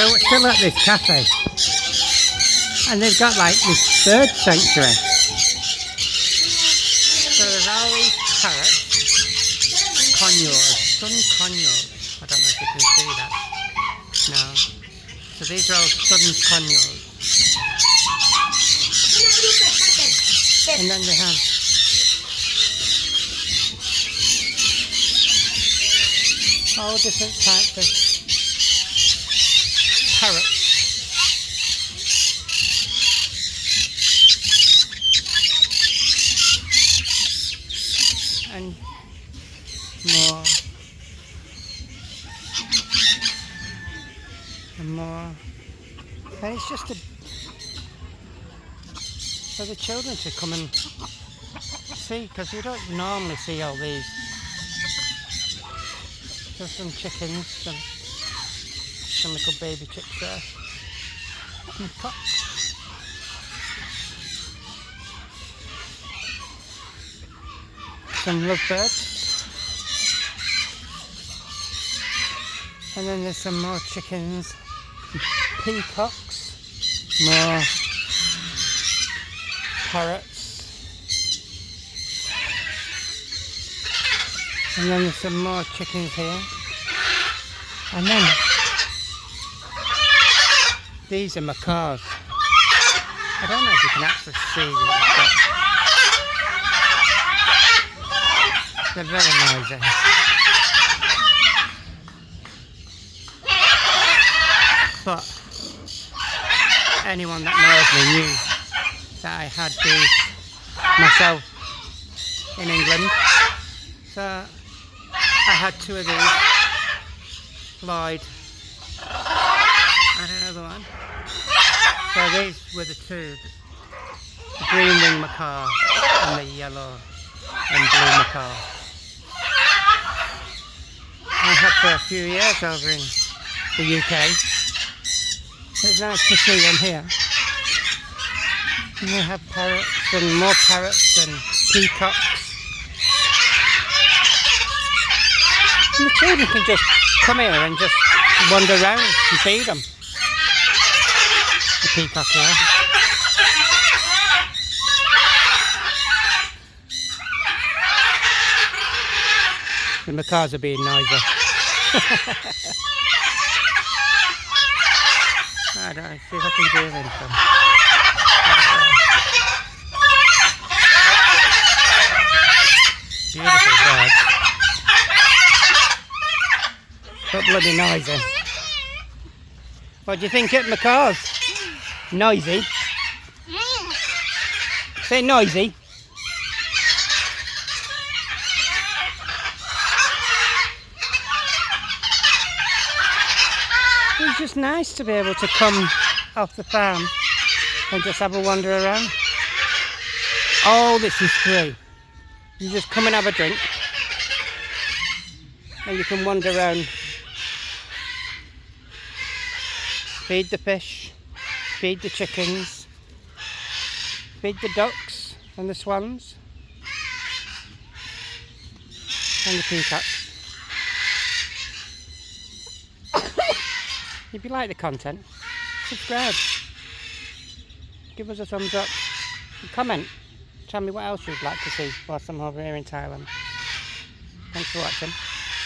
So we're still at this cafe, and they've got like this bird sanctuary. So there's all these parrots, sun conures. I don't know if you can see that. No. So these are all sun conures. And then they have all different types of parrots. And more and more, and it's just for the children to come and see, because you don't normally see all these. There's some chickens, some little baby chicks there, some cocks. Some lovebirds, and then there's some more chickens, peacocks, more parrots, and then there's some more chickens here, and then these are macaws. I don't know if you can actually see these, but they're very noisy. But anyone that knows me knew that I had these myself in England. So I had two of these, Floyd and another one. So these were the two, the green wing macaw and the yellow and blue macaw. I had for a few years over in the UK. It's nice to see them here. And we have parrots and more parrots and peacocks. And the children can just come here and just wander around and feed them. The peacock here. The macaws are being noisy. I don't know, see if I can do anything. Beautiful birds. But bloody noisy. What do you think at macaws? Noisy? Say noisy. It's just nice to be able to come off the farm and just have a wander around. All this is free. You just come and have a drink and you can wander around, feed the fish, feed the chickens, feed the ducks and the swans and the peacocks. If you like the content, subscribe, give us a thumbs up, and comment, tell me what else you'd like to see whilst I'm over here in Thailand. Thanks for watching.